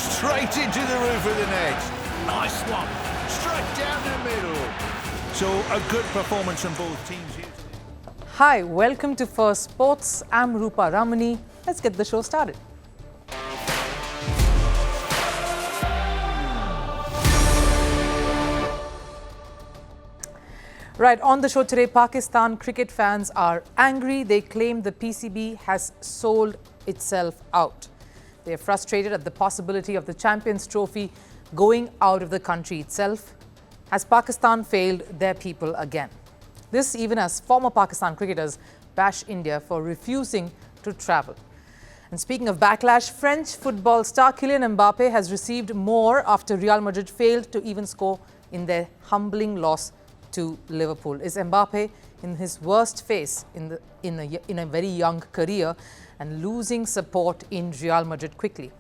Straight into the roof of the net. Nice one. Straight down the middle. So a good performance from both teams here today. Hi, welcome to Firstpost. I'm Rupha Ramani. Let's get the show started. Right, on the show today, Pakistan cricket fans are angry. They claim the PCB has sold itself out. They are frustrated at the possibility of the Champions Trophy going out of the country itself. Has Pakistan failed their people again? This even as former Pakistan cricketers bash India for refusing to travel. And speaking of backlash, French football star Kylian Mbappe has received more after Real Madrid failed to even score in their humbling loss to Liverpool. Is Mbappe in his worst phase in a very young career and losing support in Real Madrid quickly?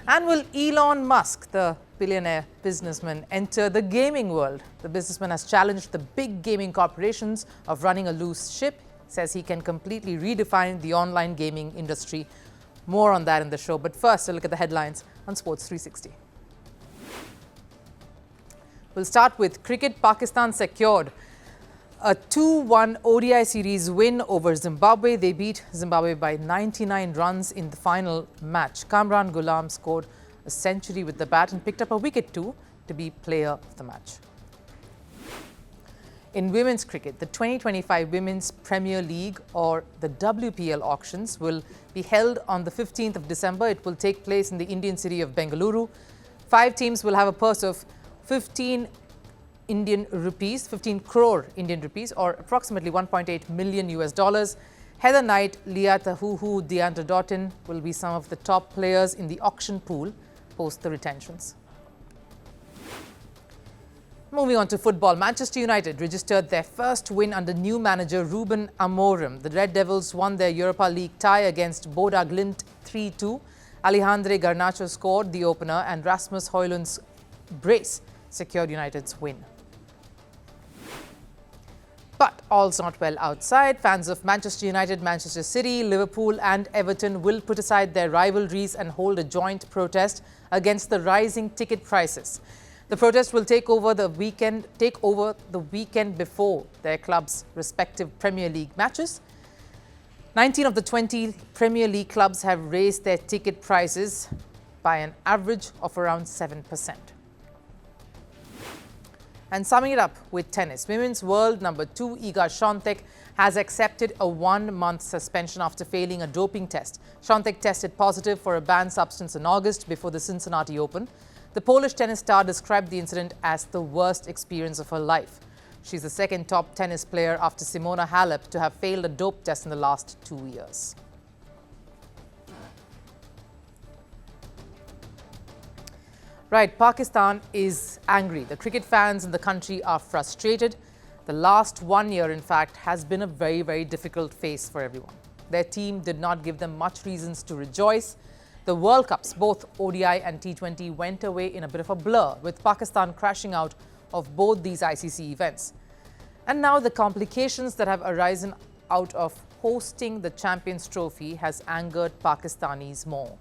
And will Elon Musk, the billionaire businessman, enter the gaming world? The businessman has challenged the big gaming corporations of running a loose ship, says he can completely redefine the online gaming industry. More on that in the show. But first, a look at the headlines on Sports 360. We'll start with cricket. Pakistan secured a 2-1 ODI series win over Zimbabwe. They beat Zimbabwe by 99 runs in the final match. Kamran Ghulam scored a century with the bat and picked up a wicket too to be player of the match. In women's cricket, the 2025 Women's Premier League or the WPL auctions will be held on the 15th of December. It will take place in the Indian city of Bengaluru. 5 teams will have a purse of 15 crore Indian rupees, or approximately 1.8 million US dollars. Heather Knight, Leah Tahuhu, Deandra Doughton will be some of the top players in the auction pool post the retentions. Moving on to football, Manchester United registered their first win under new manager Ruben Amorim. The Red Devils won their Europa League tie against Boda Glimt 3-2. Alejandro Garnacho scored the opener and Rasmus Højlund's brace secured United's win. But all's not well outside. Fans of Manchester United, Manchester City, Liverpool and Everton will put aside their rivalries and hold a joint protest against the rising ticket prices. The protest will take over the weekend before their clubs' respective Premier League matches. 19 of the 20 Premier League clubs have raised their ticket prices by an average of around 7%. And summing it up with tennis, women's world number 2 Iga Świątek has accepted a 1-month suspension after failing a doping test. Świątek tested positive for a banned substance in August before the Cincinnati Open. The Polish tennis star described the incident as the worst experience of her life. She's the second top tennis player after Simona Halep to have failed a dope test in the last 2 years. Right, Pakistan is angry. The cricket fans in the country are frustrated. The last 1 year, in fact, has been a very, very difficult phase for everyone. Their team did not give them much reasons to rejoice. The World Cups, both ODI and T20, went away in a bit of a blur, with Pakistan crashing out of both these ICC events. And now the complications that have arisen out of hosting the Champions Trophy has angered Pakistanis more.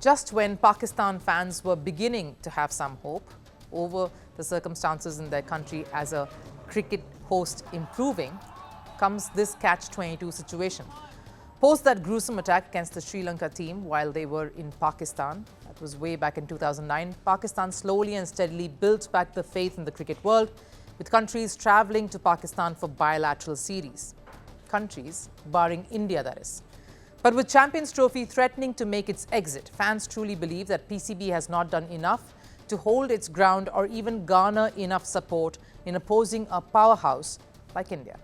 Just when Pakistan fans were beginning to have some hope over the circumstances in their country as a cricket host improving, comes this catch-22 situation. Post that gruesome attack against the Sri Lanka team while they were in Pakistan, that was way back in 2009, Pakistan slowly and steadily built back the faith in the cricket world, with countries travelling to Pakistan for bilateral series. Countries, barring India that is. But with Champions Trophy threatening to make its exit, fans truly believe that PCB has not done enough to hold its ground or even garner enough support in opposing a powerhouse like India.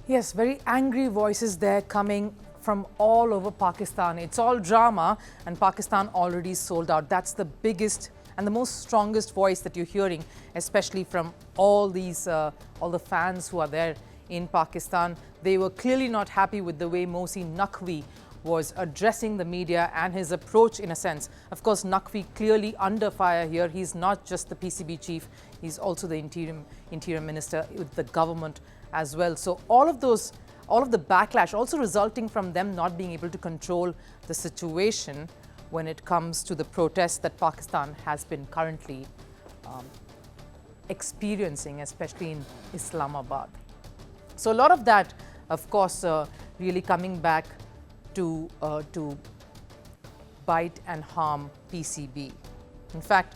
Yes, very angry voices there coming from all over Pakistan. It's all drama, and Pakistan already sold out. That's the biggest and the most strongest voice that you're hearing, especially from all the fans who are there in Pakistan. They were clearly not happy with the way Mohsin Naqvi was addressing the media and his approach, in a sense. Of course, Naqvi clearly under fire here. He's not just the PCB chief, he's also the interior minister with the government as well. So all of the backlash also resulting from them not being able to control the situation when it comes to the protests that Pakistan has been currently experiencing, especially in Islamabad. So a lot of that, of course, really coming back to bite and harm PCB. In fact,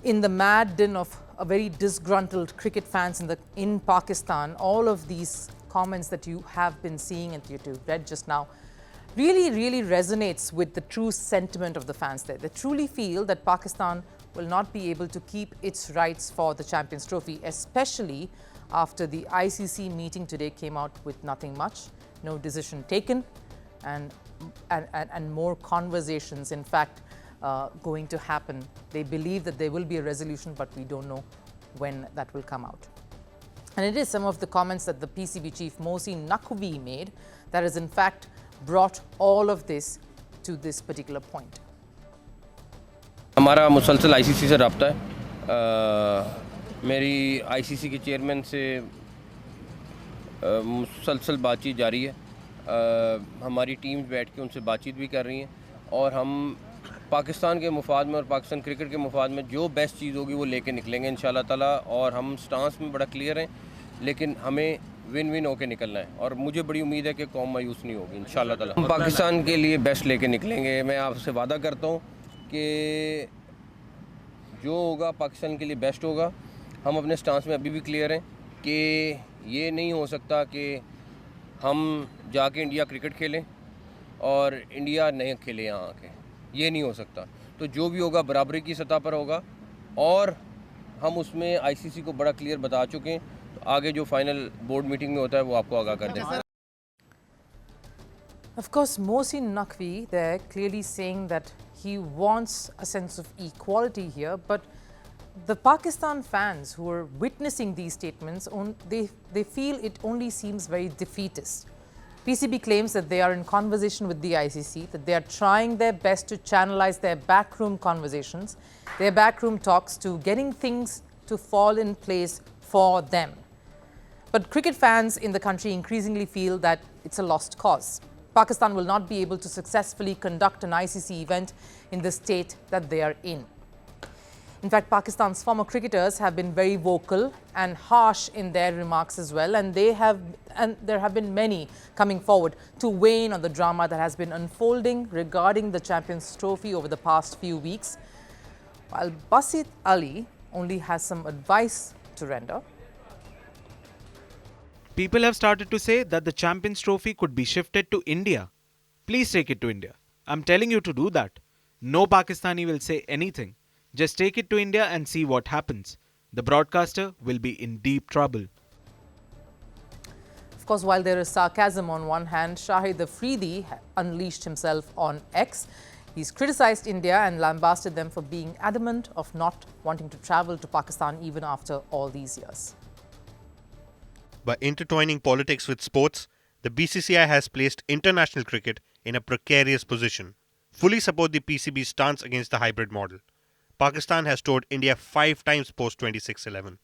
in the mad din of a very disgruntled cricket fans in Pakistan, all of these comments that you have been seeing and you read just now really resonates with the true sentiment of the fans there. They truly feel that Pakistan will not be able to keep its rights for the Champions Trophy, especially after the ICC meeting today came out with nothing much, no decision taken, and more conversations, in fact, going to happen. They believe that there will be a resolution, but we don't know when that will come out. And it is some of the comments that the PCB chief Mohsin Naqvi made that has in fact brought all of this to this particular point. हमारा मुसलसल ICC से रब्ता है। मेरी ICC के chairman से मुसलसल बातचीत जारी है। हमारी टीम्स बैठ के उनसे बातचीत भी कर रही हैं और हम पाकिस्तान के मुफाद में और पाकिस्तान क्रिकेट के मुफाद में जो बेस्ट चीज़ होगी वो लेके निकलेंगे इंशाल्लाह ताला। और हम स्टांस में बड़ा क्लियर हैं, लेकिन हमें विन विन होके निकलना है और मुझे बड़ी उम्मीद है कि कौम मायूस नहीं होगी इंशाल्लाह ताला। हम पाकिस्तान के लिए बेस्ट लेके निकलेंगे। मैं आपसे वादा करता हूँ कि जो होगा पाकिस्तान के लिए बेस्ट होगा। हम अपने स्टांस में अभी भी क्लियर हैं कि ये नहीं हो सकता कि हम जाके इंडिया क्रिकेट खेलें और इंडिया नहीं खेले यहाँ आके, ये नहीं हो सकता। तो जो भी होगा बराबरी की सतह पर होगा और हम उसमें आईसीसी को बड़ा क्लियर बता चुके हैं। तो आगे जो फाइनल बोर्ड मीटिंग में होता है वो आपको आगाह कर दें। Of course, Mohsin Naqvi there clearly saying that he wants a sense of equality here, but the Pakistan fans who are witnessing these statements, they feel it only seems very defeatist. PCB claims that they are in conversation with the ICC, that they are trying their best to channelize their backroom conversations, their backroom talks to getting things to fall in place for them. But cricket fans in the country increasingly feel that it's a lost cause. Pakistan will not be able to successfully conduct an ICC event in the state that they are in. In fact, Pakistan's former cricketers have been very vocal and harsh in their remarks as well, and there have been many coming forward to weigh in on the drama that has been unfolding regarding the Champions Trophy over the past few weeks, while Basit Ali only has some advice to render. People have started to say that the Champions Trophy could be shifted to India. Please take it to India. I'm telling you to do that. No Pakistani will say anything. Just take it to India and see what happens. The broadcaster will be in deep trouble. Of course, while there is sarcasm on one hand, Shahid Afridi unleashed himself on X. He's criticized India and lambasted them for being adamant of not wanting to travel to Pakistan even after all these years. By intertwining politics with sports, the BCCI has placed international cricket in a precarious position. Fully support the PCB's stance against the hybrid model. Pakistan has toured India 5 times post-2611.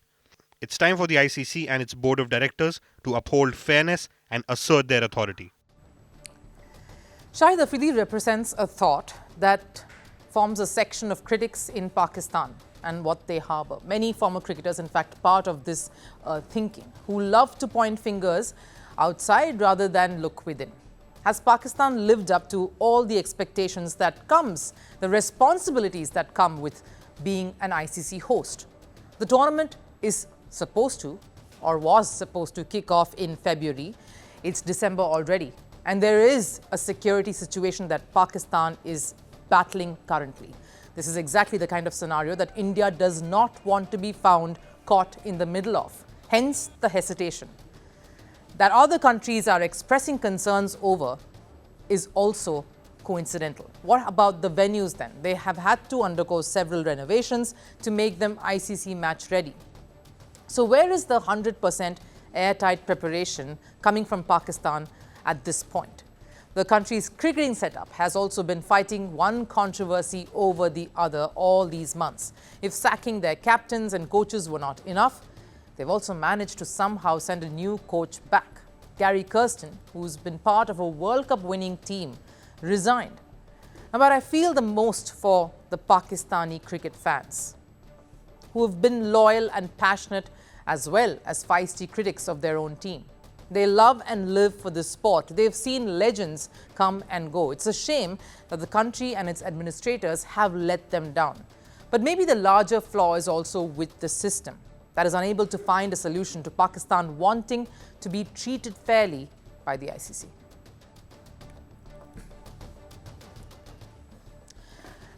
It's time for the ICC and its board of directors to uphold fairness and assert their authority. Shahid Afridi represents a thought that forms a section of critics in Pakistan and what they harbour. Many former cricketers, in fact, part of this thinking, who love to point fingers outside rather than look within. Has Pakistan lived up to all the expectations that comes, the responsibilities that come with being an ICC host? The tournament is supposed to, or was supposed to, kick off in February. It's December already, and there is a security situation that Pakistan is battling currently. This is exactly the kind of scenario that India does not want to be found caught in the middle of. Hence the hesitation. that other countries are expressing concerns over is also coincidental. What about the venues then? They have had to undergo several renovations to make them ICC match ready. So where is the 100% airtight preparation coming from Pakistan at this point? The country's cricketing setup has also been fighting one controversy over the other all these months. If sacking their captains and coaches were not enough, they've also managed to somehow send a new coach back. Gary Kirsten, who's been part of a World Cup winning team, resigned. But I feel the most for the Pakistani cricket fans, who have been loyal and passionate as well as feisty critics of their own team. They love and live for this sport. They've seen legends come and go. It's a shame that the country and its administrators have let them down. But maybe the larger flaw is also with the system that is unable to find a solution to Pakistan wanting to be treated fairly by the ICC.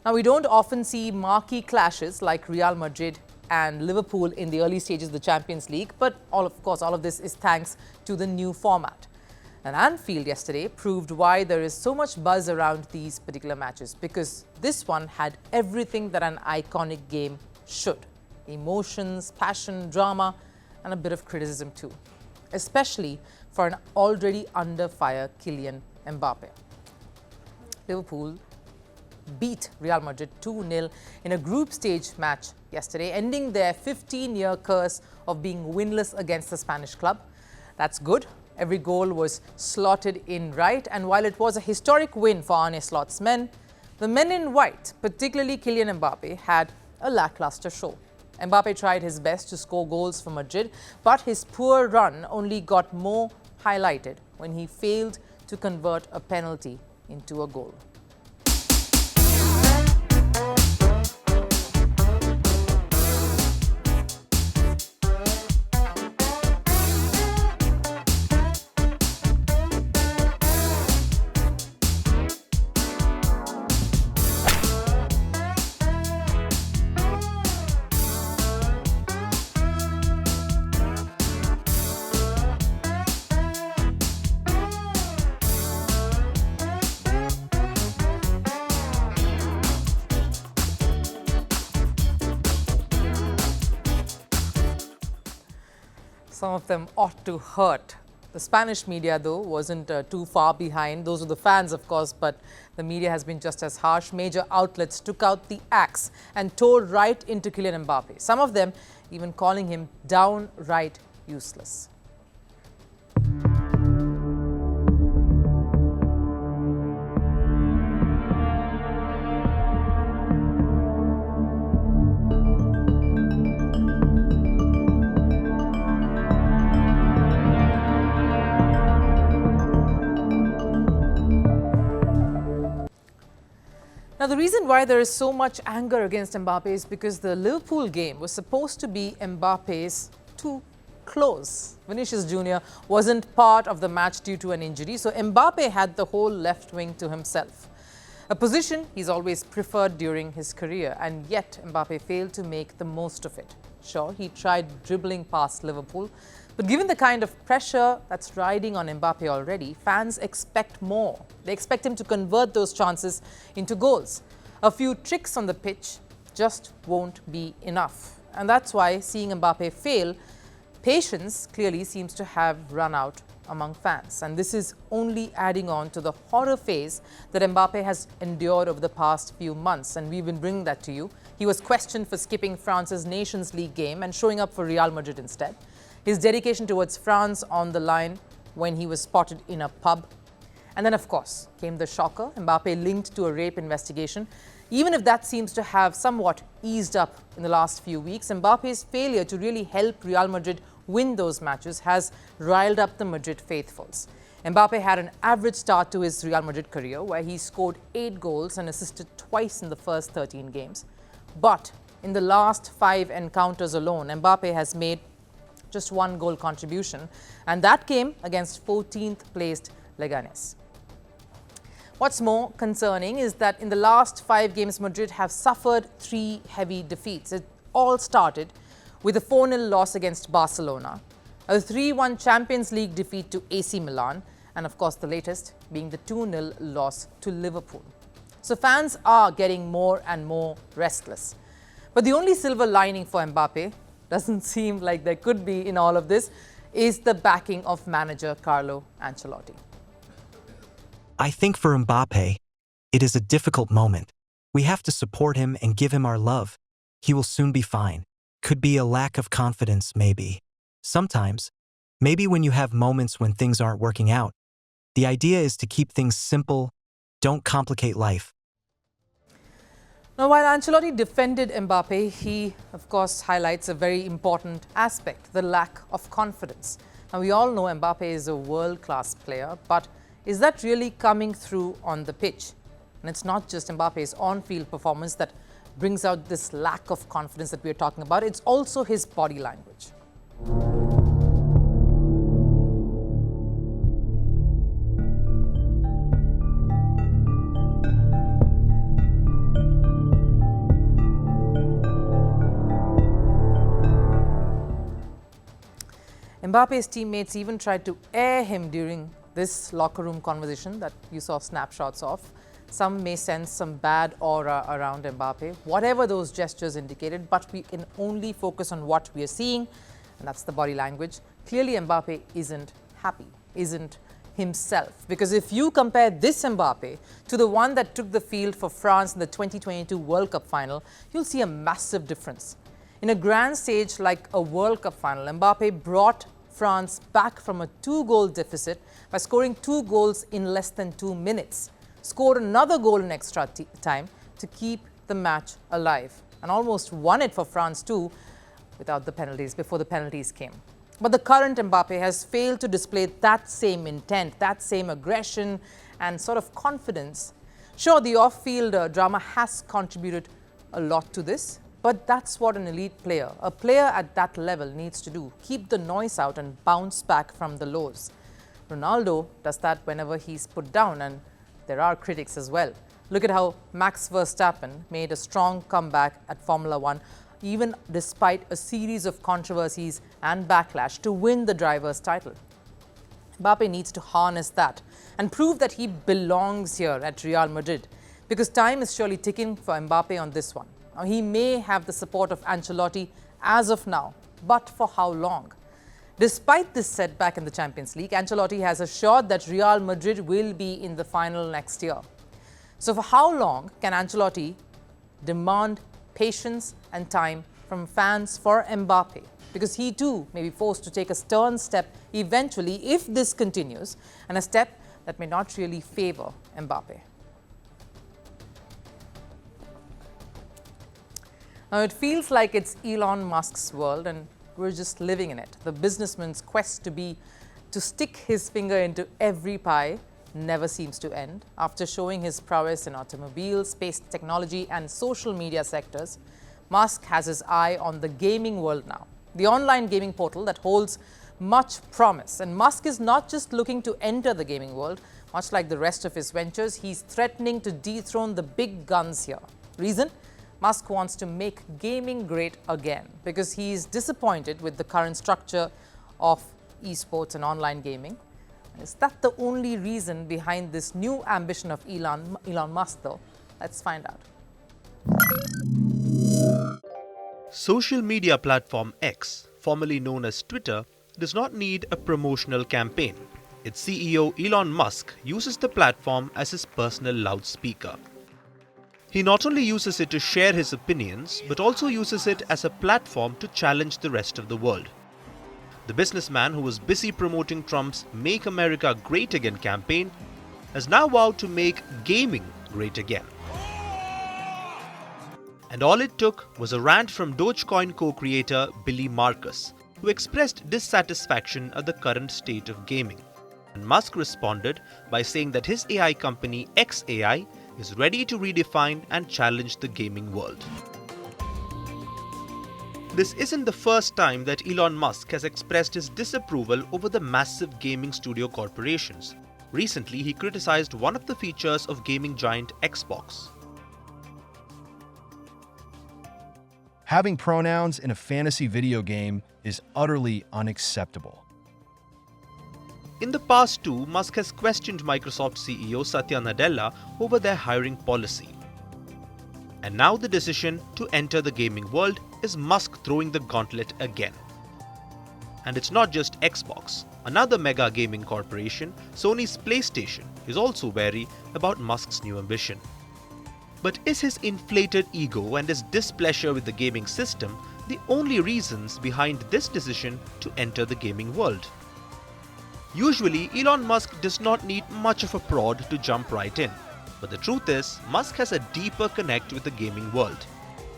Now, we don't often see marquee clashes like Real Madrid and Liverpool in the early stages of the Champions League, but all of this is thanks to the new format. And Anfield yesterday proved why there is so much buzz around these particular matches, because this one had everything that an iconic game should: emotions, passion, drama, and a bit of criticism too, especially for an already under fire Kylian Mbappe. Liverpool beat Real Madrid 2-0 in a group stage match yesterday, ending their 15-year curse of being winless against the Spanish club. That's good. Every goal was slotted in right, and while it was a historic win for Arne Slot's men, the men in white, particularly Kylian Mbappe, had a lackluster show. Mbappe tried his best to score goals for Madrid, but his poor run only got more highlighted when he failed to convert a penalty into a goal. Some of them ought to hurt. The Spanish media, though, wasn't too far behind. Those are the fans, of course, but the media has been just as harsh. Major outlets took out the axe and tore right into Kylian Mbappe, some of them even calling him downright useless. Now, the reason why there is so much anger against Mbappe is because the Liverpool game was supposed to be Mbappe's too close. Vinicius Jr. wasn't part of the match due to an injury, so Mbappe had the whole left wing to himself, a position he's always preferred during his career, and yet Mbappe failed to make the most of it. Sure, he tried dribbling past Liverpool, but given the kind of pressure that's riding on Mbappe already, fans expect more. They expect him to convert those chances into goals. A few tricks on the pitch just won't be enough. And that's why seeing Mbappe fail, patience clearly seems to have run out among fans. And this is only adding on to the horror phase that Mbappe has endured over the past few months. And we've been bringing that to you. He was questioned for skipping France's Nations League game and showing up for Real Madrid instead. His dedication towards France on the line when he was spotted in a pub. And then, of course, came the shocker, Mbappe linked to a rape investigation. Even if that seems to have somewhat eased up in the last few weeks, Mbappe's failure to really help Real Madrid win those matches has riled up the Madrid faithfuls. Mbappe had an average start to his Real Madrid career, where he scored 8 goals and assisted twice in the first 13 games. But in the last 5 encounters alone, Mbappe has made just 1 goal contribution, and that came against 14th placed Leganes. What's more concerning is that in the last 5 games, Madrid have suffered 3 heavy defeats. It all started with a 4-0 loss against Barcelona, A 3-1 Champions League defeat to AC Milan, and of course the latest being the 2-0 loss to Liverpool. So fans are getting more and more restless. But the only silver lining for Mbappe, doesn't seem like there could be in all of this, is the backing of manager Carlo Ancelotti. I think for Mbappe, it is a difficult moment. We have to support him and give him our love. He will soon be fine. Could be a lack of confidence, maybe. Sometimes, maybe when you have moments when things aren't working out, the idea is to keep things simple, don't complicate life. Now, while Ancelotti defended Mbappe, he, of course, highlights a very important aspect, the lack of confidence. Now, we all know Mbappe is a world-class player, but is that really coming through on the pitch? And it's not just Mbappe's on-field performance that brings out this lack of confidence that we're talking about, it's also his body language. Mbappe's teammates even tried to air him during this locker room conversation that you saw snapshots of. Some may sense some bad aura around Mbappe, whatever those gestures indicated, but we can only focus on what we are seeing, and that's the body language. Clearly, Mbappe isn't happy, isn't himself. Because if you compare this Mbappe to the one that took the field for France in the 2022 World Cup final, you'll see a massive difference. In a grand stage like a World Cup final, Mbappe brought France back from a 2-goal deficit by scoring 2 goals in less than 2 minutes. Scored another goal in extra time to keep the match alive, and almost won it for France too without the penalties, before the penalties came. But the current Mbappe has failed to display that same intent, that same aggression and sort of confidence. Sure, the off-field drama has contributed a lot to this, but that's what an elite player, a player at that level, needs to do. Keep the noise out and bounce back from the lows. Ronaldo does that whenever he's put down, and there are critics as well. Look at how Max Verstappen made a strong comeback at Formula One, even despite a series of controversies and backlash, to win the driver's title. Mbappe needs to harness that and prove that he belongs here at Real Madrid, because time is surely ticking for Mbappe on this one. Now, he may have the support of Ancelotti as of now, but for how long? Despite this setback in the Champions League, Ancelotti has assured that Real Madrid will be in the final next year. So for how long can Ancelotti demand patience and time from fans for Mbappe? Because he too may be forced to take a stern step eventually if this continues, and a step that may not really favor Mbappe. Now, it feels like it's Elon Musk's world, and we're just living in it. The businessman's quest to stick his finger into every pie never seems to end. After showing his prowess in automobiles, space technology and social media sectors, Musk has his eye on the gaming world now, the online gaming portal that holds much promise. And Musk is not just looking to enter the gaming world. Much like the rest of his ventures, he's threatening to dethrone the big guns here. Reason? Musk wants to make gaming great again, because he is disappointed with the current structure of esports and online gaming. Is that the only reason behind this new ambition of Elon Musk, though? Let's find out. Social media platform X, formerly known as Twitter, does not need a promotional campaign. Its CEO Elon Musk uses the platform as his personal loudspeaker. He not only uses it to share his opinions, but also uses it as a platform to challenge the rest of the world. The businessman, who was busy promoting Trump's Make America Great Again campaign, has now vowed to make gaming great again. And all it took was a rant from Dogecoin co-creator Billy Marcus, who expressed dissatisfaction at the current state of gaming. And Musk responded by saying that his AI company xAI is ready to redefine and challenge the gaming world. This isn't the first time that Elon Musk has expressed his disapproval over the massive gaming studio corporations. Recently, he criticized one of the features of gaming giant Xbox. Having pronouns in a fantasy video game is utterly unacceptable. In the past too, Musk has questioned Microsoft CEO Satya Nadella over their hiring policy. And now the decision to enter the gaming world is Musk throwing the gauntlet again. And it's not just Xbox. Another mega gaming corporation, Sony's PlayStation, is also wary about Musk's new ambition. But is his inflated ego and his displeasure with the gaming system the only reasons behind this decision to enter the gaming world? Usually, Elon Musk does not need much of a prod to jump right in. But the truth is, Musk has a deeper connect with the gaming world.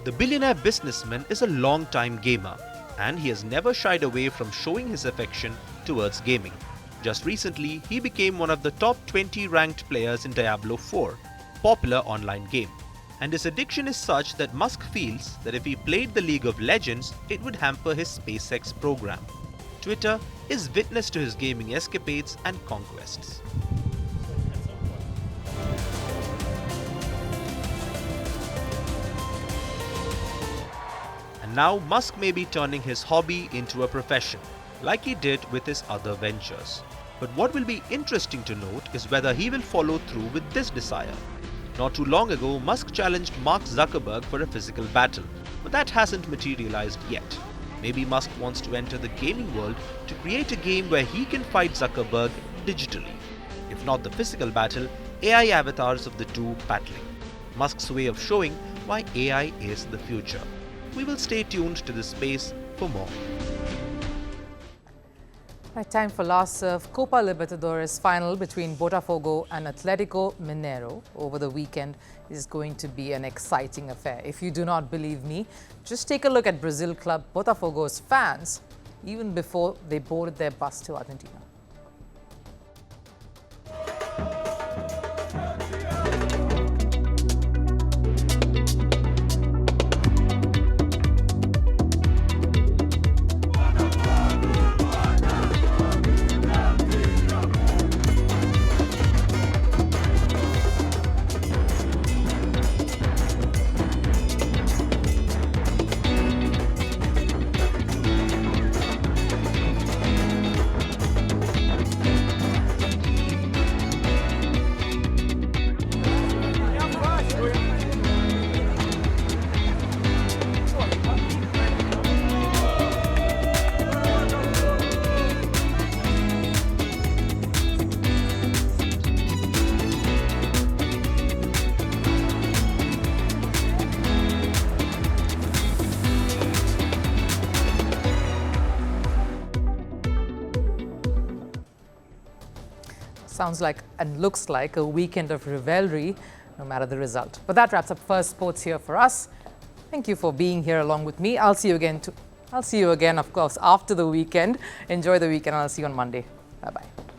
The billionaire businessman is a long-time gamer, and he has never shied away from showing his affection towards gaming. Just recently, he became one of the top 20 ranked players in Diablo 4, popular online game. And his addiction is such that Musk feels that if he played the League of Legends, it would hamper his SpaceX program. Twitter is witness to his gaming escapades and conquests. And now Musk may be turning his hobby into a profession, like he did with his other ventures. But what will be interesting to note is whether he will follow through with this desire. Not too long ago, Musk challenged Mark Zuckerberg for a physical battle, but that hasn't materialized yet. Maybe Musk wants to enter the gaming world to create a game where he can fight Zuckerberg digitally. If not the physical battle, AI avatars of the two battling. Musk's way of showing why AI is the future. We will stay tuned to this space for more. Right, time for last serve. Copa Libertadores final between Botafogo and Atletico Mineiro over the weekend is going to be an exciting affair. If you do not believe me, just take a look at Brazil club Botafogo's fans even before they boarded their bus to Argentina. Sounds like and looks like a weekend of revelry, no matter the result. But that wraps up First Sports here for us. Thank you for being here along with me. I'll see you again, of course, after the weekend. Enjoy the weekend. I'll see you on Monday. Bye-bye.